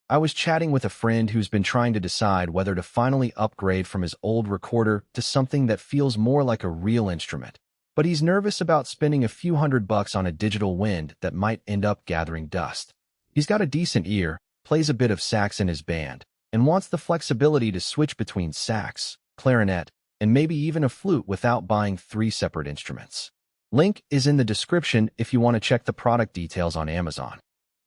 I was chatting with a friend who's been trying to decide whether to finally upgrade from his old recorder to something that feels more like a real instrument. But he's nervous about spending a few $100 on a digital wind that might end up gathering dust. He's got a decent ear, plays a bit of sax in his band, and wants the flexibility to switch between sax, clarinet, and maybe even a flute without buying 3 separate instruments. Link is in the description if you want to check the product details on Amazon.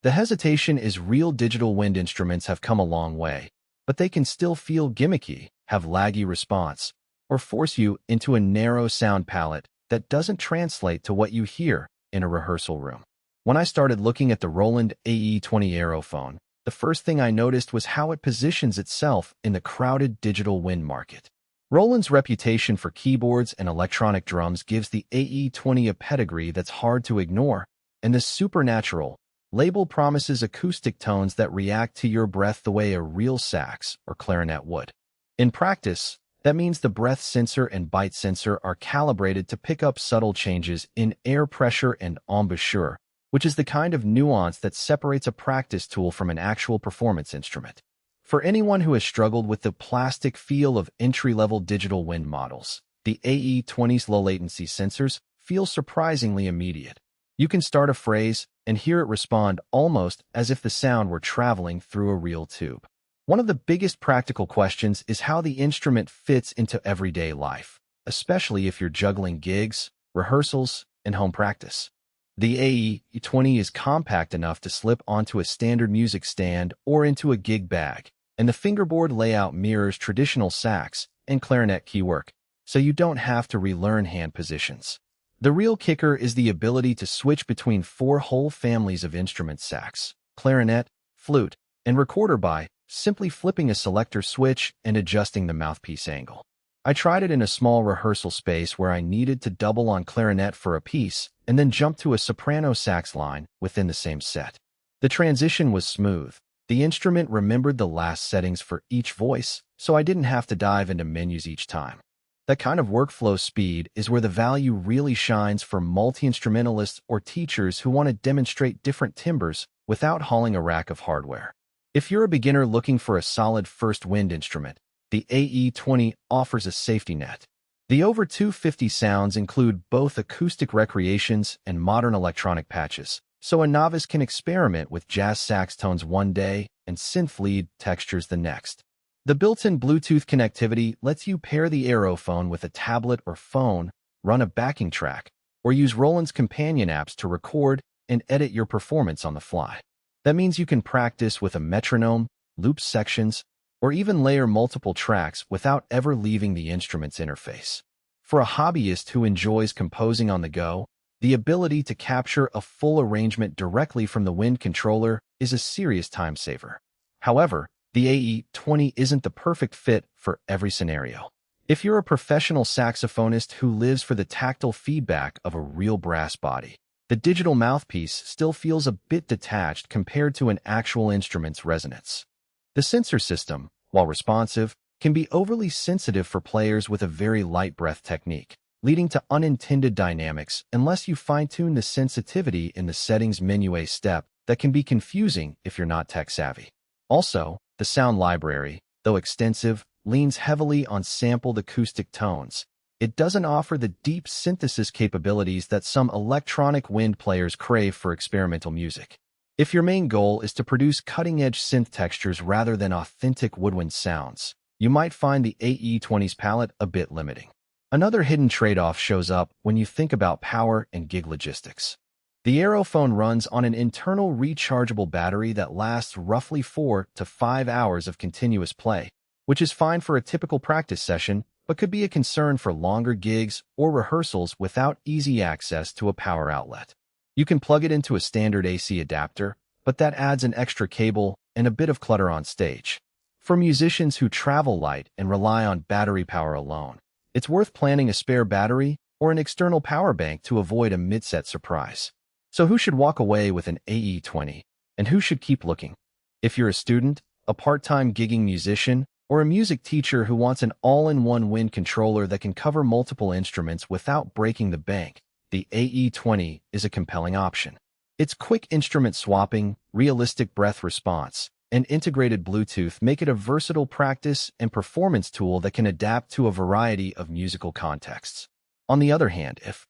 The hesitation is real. Digital wind instruments have come a long way, but they can still feel gimmicky, have laggy response, or force you into a narrow sound palette that doesn't translate to what you hear in a rehearsal room. When I started looking at the Roland AE20 Aerophone, the first thing I noticed was how it positions itself in the crowded digital wind market. Roland's reputation for keyboards and electronic drums gives the AE20 a pedigree that's hard to ignore, and the supernatural label promises acoustic tones that react to your breath the way a real sax or clarinet would. In practice, that means the breath sensor and bite sensor are calibrated to pick up subtle changes in air pressure and embouchure, which is the kind of nuance that separates a practice tool from an actual performance instrument. For anyone who has struggled with the plastic feel of entry-level digital wind models, the AE20's low-latency sensors feel surprisingly immediate. You can start a phrase and hear it respond almost as if the sound were traveling through a real tube. One of the biggest practical questions is how the instrument fits into everyday life, especially if you're juggling gigs, rehearsals, and home practice. The AE20 is compact enough to slip onto a standard music stand or into a gig bag, and the fingerboard layout mirrors traditional sax and clarinet keywork, so you don't have to relearn hand positions. The real kicker is the ability to switch between 4 whole families of instruments: sax, clarinet, flute, and recorder by simply flipping a selector switch and adjusting the mouthpiece angle. I tried it in a small rehearsal space where I needed to double on clarinet for a piece and then jump to a soprano sax line within the same set. The transition was smooth. The instrument remembered the last settings for each voice, so I didn't have to dive into menus each time. That kind of workflow speed is where the value really shines for multi-instrumentalists or teachers who want to demonstrate different timbres without hauling a rack of hardware. If you're a beginner looking for a solid first wind instrument, the AE20 offers a safety net. The over 250 sounds include both acoustic recreations and modern electronic patches, so a novice can experiment with jazz sax tones one day and synth lead textures the next. The built-in Bluetooth connectivity lets you pair the Aerophone with a tablet or phone, run a backing track, or use Roland's companion apps to record and edit your performance on the fly. That means you can practice with a metronome, loop sections, or even layer multiple tracks without ever leaving the instrument's interface. For a hobbyist who enjoys composing on the go, the ability to capture a full arrangement directly from the wind controller is a serious time saver. However, the AE20 isn't the perfect fit for every scenario. If you're a professional saxophonist who lives for the tactile feedback of a real brass body, the digital mouthpiece still feels a bit detached compared to an actual instrument's resonance. The sensor system, while responsive, can be overly sensitive for players with a very light breath technique, leading to unintended dynamics unless you fine-tune the sensitivity in the settings menu step that can be confusing if you're not tech-savvy. Also, the sound library, though extensive, leans heavily on sampled acoustic tones. It doesn't offer the deep synthesis capabilities that some electronic wind players crave for experimental music. If your main goal is to produce cutting-edge synth textures rather than authentic woodwind sounds, you might find the AE20's palette a bit limiting. Another hidden trade-off shows up when you think about power and gig logistics. The Aerophone runs on an internal rechargeable battery that lasts roughly 4 to 5 hours of continuous play, which is fine for a typical practice session, but could be a concern for longer gigs or rehearsals without easy access to a power outlet. You can plug it into a standard AC adapter, but that adds an extra cable and a bit of clutter on stage. For musicians who travel light and rely on battery power alone, it's worth planning a spare battery or an external power bank to avoid a mid-set surprise. So who should walk away with an AE20, and who should keep looking? If you're a student, a part-time gigging musician, or a music teacher who wants an all-in-one wind controller that can cover multiple instruments without breaking the bank, the AE20 is a compelling option. Its quick instrument swapping, realistic breath response, and integrated Bluetooth make it a versatile practice and performance tool that can adapt to a variety of musical contexts. On the other hand, if